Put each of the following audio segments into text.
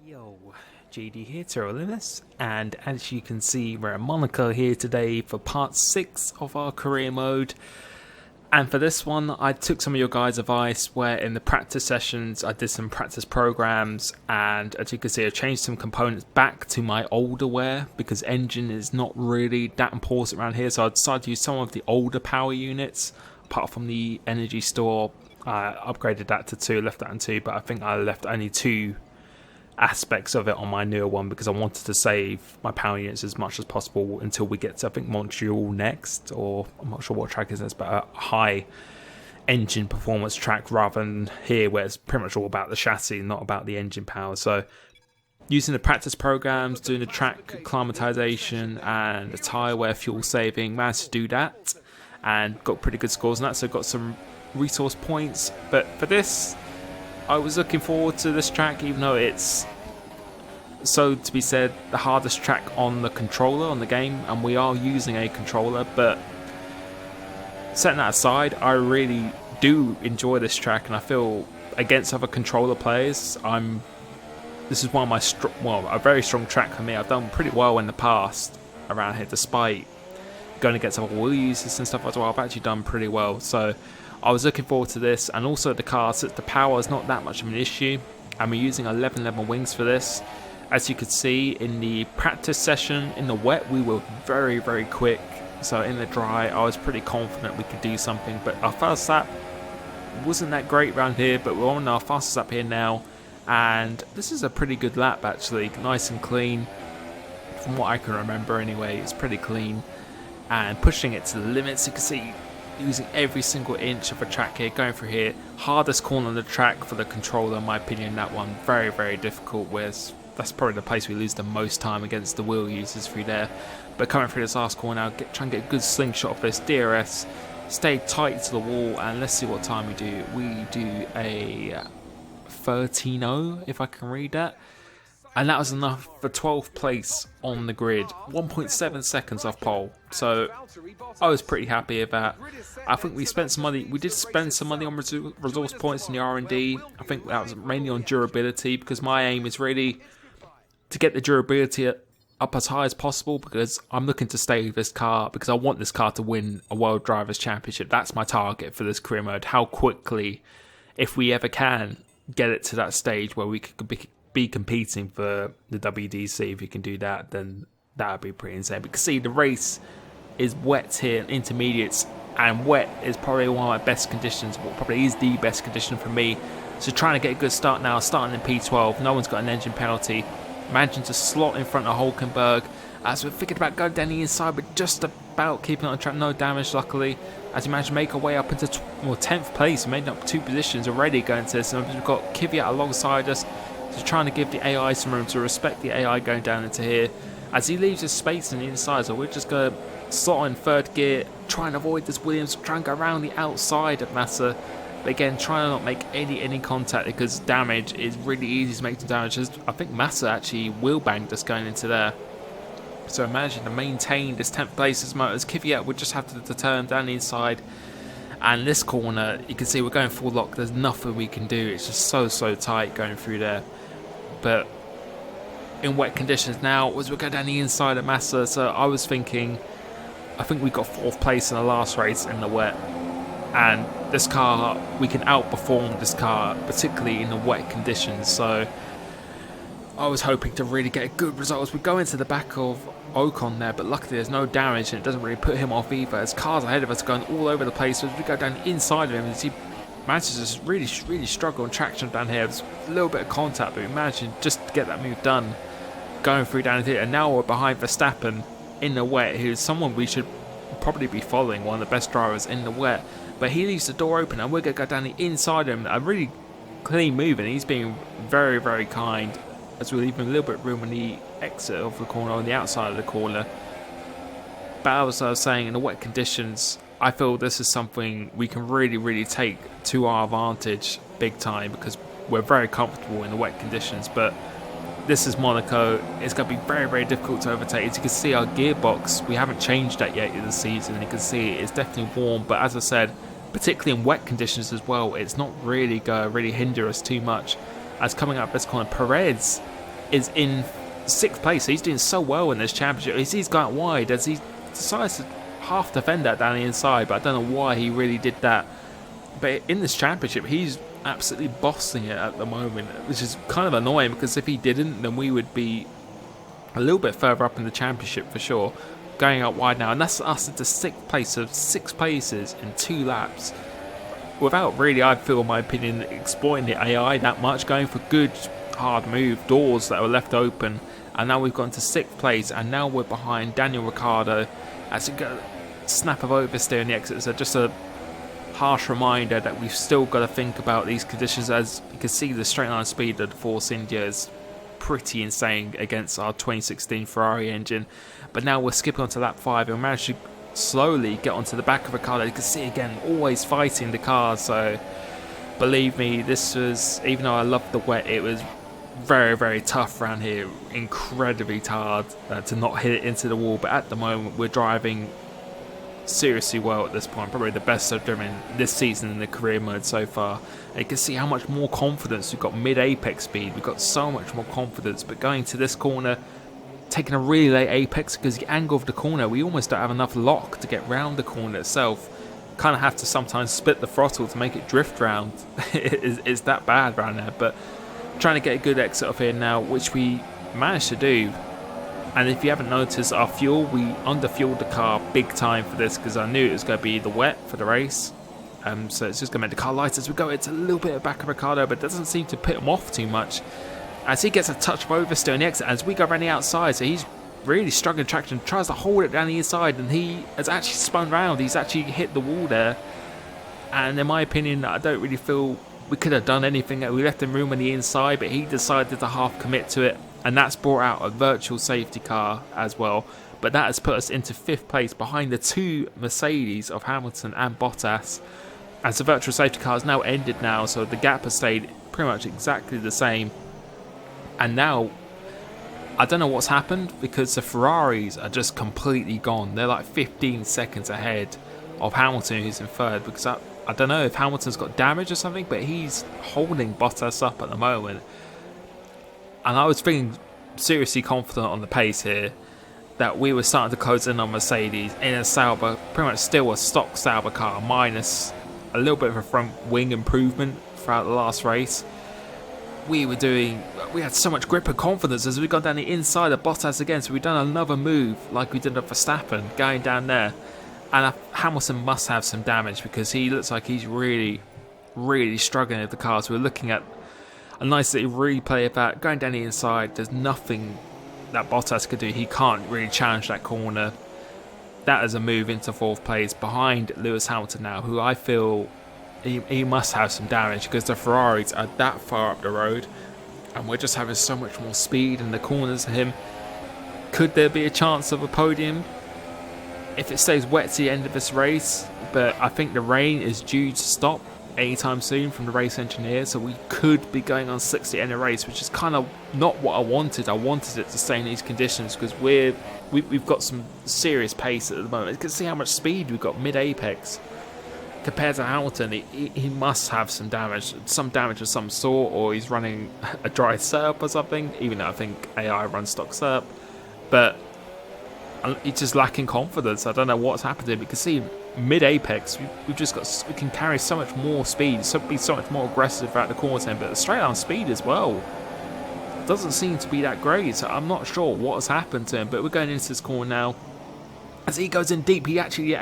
Yo, JD here, Terralimus, and as you can see, we're in Monaco here today for part 6 of our career mode. And for this one, I took some of your guys' advice where in the practice sessions I did some practice programs, and as you can see I changed some components back to my older wear because engine is not really that important around here, so I decided to use some of the older power units apart from the energy store. I upgraded that to 2, left that on 2, but I think I left only 2 aspects of it on my newer one because I wanted to save my power units as much as possible until we get to, I think, Montreal next, or I'm not sure what track is this, but a high engine performance track rather than here where it's pretty much all about the chassis, not about the engine power. So using the practice programs, doing the track acclimatization and the tyre wear fuel saving, managed to do that and got pretty good scores on that, so got some resource points. But for this, I was looking forward to this track, even though it's, so to be said, the hardest track on the controller on the game, and we are using a controller. But setting that aside, I really do enjoy this track, and I feel against other controller players, this is one of my a very strong track for me. I've done pretty well in the past around here, despite going against other wheel users and stuff as well. I've actually done pretty well, so I was looking forward to this. And also the car, since the power is not that much of an issue, and we're using 1111 wings for this. As you could see in the practice session, in the wet we were very quick, so in the dry I was pretty confident we could do something. But our first lap wasn't that great around here, but we're on our fastest lap here now, and this is a pretty good lap actually, nice and clean from what I can remember anyway. It's pretty clean and pushing it to the limits. You can see using every single inch of a track here, going through here. Hardest corner on the track for the controller, in my opinion, that one. Very difficult, whereas that's probably the place we lose the most time against the wheel users through there. But coming through this last corner now, try and get a good slingshot of this DRS, stay tight to the wall, and let's see what time we do. We do a 13.0, if I can read that. And that was enough for 12th place on the grid, 1.7 seconds off pole. So I was pretty happy with that. I think we spent some money. We did spend some money on resource points in the R&D. I think that was mainly on durability, because my aim is really to get the durability up as high as possible, because I'm looking to stay with this car because I want this car to win a World Drivers' Championship. That's my target for this career mode. How quickly, if we ever can, get it to that stage where we could be competing for the WDC. If you can do that, then that would be pretty insane. Because see, the race is wet here, intermediates, and wet is probably one of my best conditions. Well, probably is the best condition for me. So trying to get a good start now, starting in P12. No one's got an engine penalty. Managing to slot in front of Hulkenberg. As we're thinking about going down the inside, but just about keeping it on track. No damage, luckily. As we manage to make our way up into 10th place, we made up 2 positions already going to this. And we've got Kvyat alongside us. So trying to give the AI some room to respect the AI going down into here. As he leaves his space on the inside, so we're just going to slot in 3rd gear, try and avoid this Williams, try and go around the outside of Massa. But again, trying to not make any contact, because damage is really easy to make some damage. I think Massa actually wheel banged us going into there. So managing to maintain this 10th place as much as Kvyat would just have to turn down the inside. And this corner, you can see we're going full lock. There's nothing we can do. It's just so tight going through there. But in wet conditions now, as we go down the inside of Massa, so I was thinking, I think we got 4th place in the last race in the wet. And this car, we can outperform this car, particularly in the wet conditions. So I was hoping to really get a good result as we go into the back of Ocon there, but luckily there's no damage and it doesn't really put him off either, as cars ahead of us are going all over the place. So as we go down inside of him, as he manages to just really struggle on traction down here. There's a little bit of contact, but we managed to just get that move done going through down here. And now we're behind Verstappen in the wet, who's someone we should probably be following, one of the best drivers in the wet. But he leaves the door open and we're going to go down the inside of him. A really clean move, and he's being very kind, as we leave him a little bit of room on the exit of the corner, on the outside of the corner. But as I was saying, in the wet conditions, I feel this is something we can really take to our advantage big time, because we're very comfortable in the wet conditions. But this is Monaco. It's going to be very difficult to overtake. As you can see, our gearbox, we haven't changed that yet in the season, and you can see it's definitely warm. But as I said, particularly in wet conditions as well, it's not really going to hinder us too much. As coming up this corner, Perez is in 6th place. He's doing so well in this championship. He's gone wide as he decides to half defend that down the inside, but I don't know why he really did that. But in this championship, he's absolutely bossing it at the moment, which is kind of annoying, because if he didn't, then we would be a little bit further up in the championship for sure. Going out wide now, and that's us into 6th place, so 6 places in 2 laps. Without really, I feel, in my opinion, exploiting the AI that much, going for good hard move doors that were left open, and now we've gone to 6th place, and now we're behind Daniel Ricciardo as we go snap of oversteer in the exit. So just a harsh reminder that we've still got to think about these conditions. As you can see, the straight line speed of the Force India is pretty insane against our 2016 Ferrari engine. But now we're skipping on to lap 5 and we managed to slowly get onto the back of Ricciardo. You can see again, always fighting the cars. So believe me, this was, even though I loved the wet, it was very, very tough around here. Incredibly hard to not hit it into the wall. But at the moment, we're driving seriously well at this point. Probably the best I've driven this season in the career mode so far. And you can see how much more confidence we've got mid-apex speed. We've got so much more confidence. But going to this corner, taking a really late apex, because the angle of the corner, we almost don't have enough lock to get round the corner itself. Kind of have to sometimes split the throttle to make it drift round. It's that bad around there. But trying to get a good exit off here now, which we managed to do. And if you haven't noticed, our fuel, we under-fueled the car big time for this, because I knew it was going to be the wet for the race. So it's just going to make the car lighter as we go. It's a little bit back of Ricciardo, but it doesn't seem to put him off too much, as he gets a touch of oversteer on the exit as we go around the outside. So he's really struggling traction, tries to hold it down the inside, and he has actually spun round. He's actually hit the wall there. And in my opinion, I don't really feel we could have done anything. We left him room on the inside, but he decided to half commit to it, and that's brought out a virtual safety car as well. But that has put us into 5th place behind the 2 Mercedes of Hamilton and Bottas, as the virtual safety car has now ended now, so the gap has stayed pretty much exactly the same. And now I don't know what's happened, because the Ferraris are just completely gone. They're like 15 seconds ahead of Hamilton, who's in 3rd, because I don't know if Hamilton's got damage or something, but he's holding Bottas up at the moment. And I was feeling seriously confident on the pace here that we were starting to close in on Mercedes in a Sauber, pretty much still a stock Sauber car, minus a little bit of a front wing improvement throughout the last race. We had so much grip and confidence as we got down the inside of Bottas again, so we've done another move like we did at Verstappen, going down there. And Hamilton must have some damage, because he looks like he's really, really struggling with the car. So we're looking at a nice little replay of that. Going down the inside, there's nothing that Bottas could do. He can't really challenge that corner. That is a move into 4th place behind Lewis Hamilton now, who I feel he must have some damage, because the Ferraris are that far up the road and we're just having so much more speed in the corners of him. Could there be a chance of a podium if it stays wet to the end of this race? But I think the rain is due to stop anytime soon from the race engineer, so we could be going on 60 in a race, which is kind of not what I wanted. I wanted it to stay in these conditions, because we've got some serious pace at the moment. You can see how much speed we've got mid-apex compared to Hamilton. He must have some damage of some sort, or he's running a dry setup or something, even though I think AI runs stock setup. But he's just lacking confidence. I don't know what's happened to him. You can see mid-apex, we can carry so much more speed, be so much more aggressive throughout the corner, but the straight line speed as well doesn't seem to be that great. So I'm not sure what has happened to him. But we're going into this corner now. As he goes in deep, he actually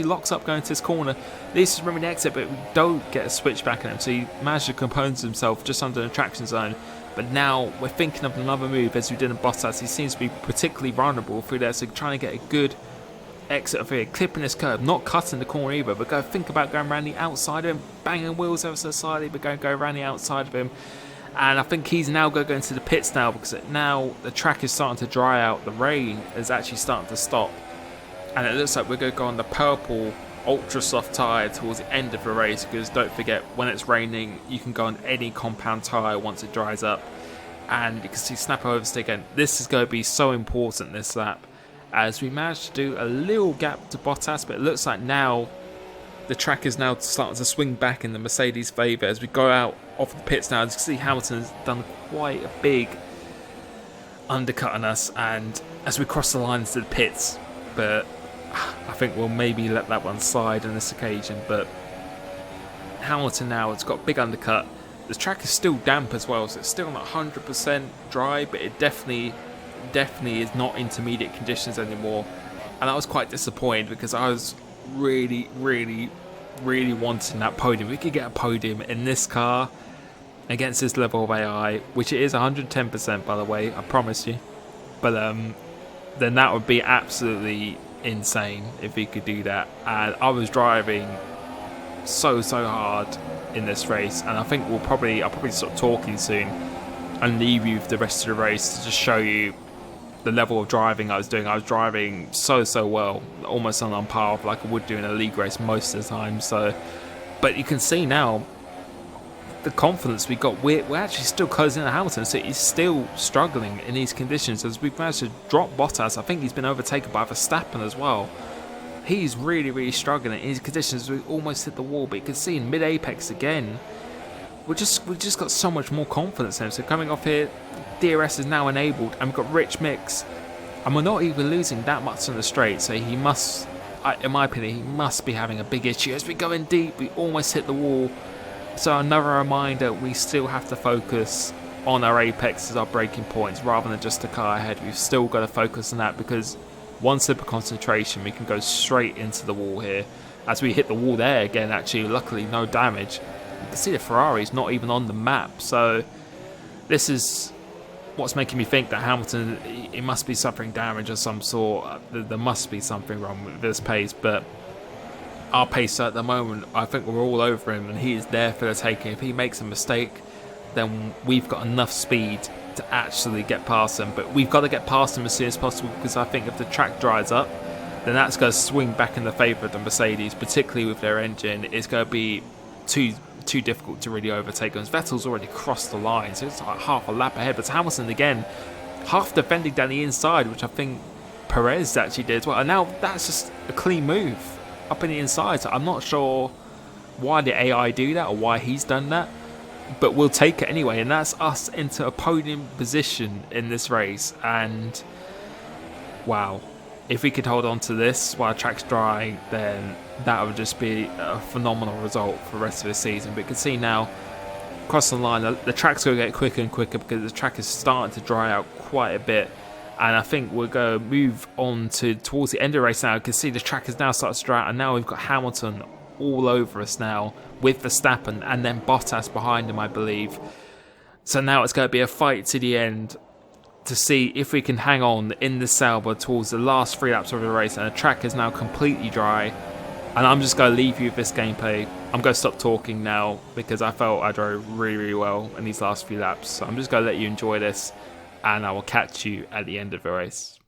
locks up going to this corner. This is remembering the exit, but we don't get a switch back on him. So he managed to compose himself just under the traction zone. But now we're thinking of another move, as we did in Bottas. He seems to be particularly vulnerable through there, so trying to get a good exit of here, clipping this curve, not cutting the corner either, but think about going around the outside of him, banging wheels ever so slightly, but go around the outside of him. And I think he's now going to go into the pits now, because now the track is starting to dry out. The rain is actually starting to stop. And it looks like we're going to go on the purple ultra soft tyre towards the end of the race, because don't forget, when it's raining, you can go on any compound tyre once it dries up. And you can see snap oversteer again. This is going to be so important this lap, as we managed to do a little gap to Bottas, but it looks like now the track is now starting to swing back in the Mercedes favour as we go out of the pits now. As you can see, Hamilton has done quite a big undercutting us, and as we cross the lines to the pits, but I think we'll maybe let that one slide on this occasion. But Hamilton now, it's got a big undercut. The track is still damp as well, so it's still not 100% dry, but it definitely is not intermediate conditions anymore. And I was quite disappointed because I was really wanting that podium. We could get a podium in this car against this level of AI, which it is 110% by the way, I promise you. But then that would be absolutely insane if we could do that. And I was driving so hard in this race, and I think I'll probably stop talking soon and leave you for the rest of the race to just show you the level of driving I was doing. I was driving so well, almost on par with like I would do in a league race most of the time. So, but you can see now the confidence we got. We're actually still closing in on Hamilton, so he's still struggling in these conditions. As we've managed to drop Bottas, I think he's been overtaken by Verstappen as well. He's really struggling in these conditions. We almost hit the wall, but you can see in mid-apex again, we've just got so much more confidence in him. So coming off here, DRS is now enabled, and we've got Rich Mix, and we're not even losing that much on the straight. So he must, in my opinion, he must be having a big issue. As we go in deep, we almost hit the wall. So another reminder, we still have to focus on our apex as our braking points rather than just the car ahead. We've still got to focus on that, because one slip of concentration, we can go straight into the wall here. As we hit the wall there again, actually, luckily no damage. You can see the Ferrari's not even on the map. So this is what's making me think that Hamilton, it must be suffering damage of some sort. There must be something wrong with this pace. But our pace at the moment, I think we're all over him, and he is there for the taking. If he makes a mistake, then we've got enough speed to actually get past him. But we've got to get past him as soon as possible, because I think if the track dries up, then that's going to swing back in the favour of the Mercedes, particularly with their engine. It's going to be too difficult to really overtake them. Vettel's already crossed the line, so it's like half a lap ahead. But Hamilton again, half defending down the inside, which I think Perez actually did as well. And now that's just a clean move up in the inside. So I'm not sure why the AI do that or why he's done that, but we'll take it anyway. And that's us into a podium position in this race. And wow, if we could hold on to this while the track's drying, then that would just be a phenomenal result for the rest of the season. But you can see now, across the line, the track's going to get quicker and quicker, because the track is starting to dry out quite a bit. And I think we're going to move on towards the end of the race now. You can see the track is now starting to dry out, and now we've got Hamilton all over us now, with Verstappen and then Bottas behind him, I believe. So now it's going to be a fight to the end to see if we can hang on in the Sauber towards the last 3 laps of the race. And the track is now completely dry, and I'm just going to leave you with this gameplay. I'm going to stop talking now, because I felt I drove really well in these last few laps. So I'm just going to let you enjoy this, and I will catch you at the end of the race.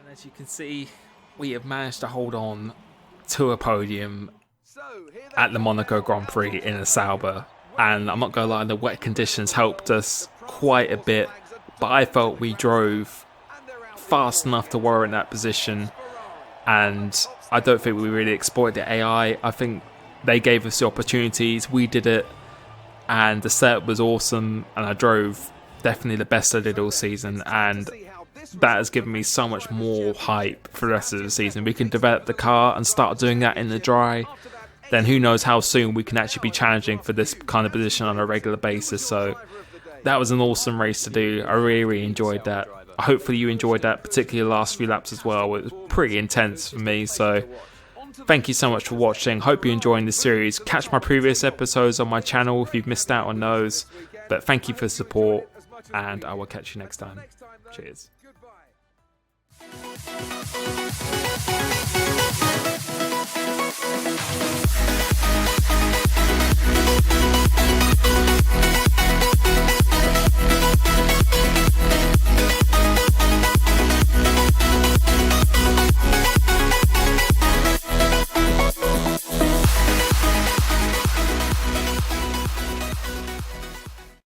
And as you can see, we have managed to hold on to a podium at the Monaco Grand Prix in a Sauber. And I'm not going to lie, the wet conditions helped us quite a bit. But I felt we drove fast enough to warrant that position. And I don't think we really exploited the AI. I think they gave us the opportunities. We did it. And the setup was awesome. And I drove definitely the best I did all season. And that has given me so much more hype for the rest of the season. We can develop the car and start doing that in the dry. Then who knows how soon we can actually be challenging for this kind of position on a regular basis. So that was an awesome race to do. I really enjoyed that. Hopefully you enjoyed that, particularly the last few laps as well. It was pretty intense for me. So thank you so much for watching. Hope you're enjoying this series. Catch my previous episodes on my channel if you've missed out on those. But thank you for the support, and I will catch you next time. Cheers. We'll be right back.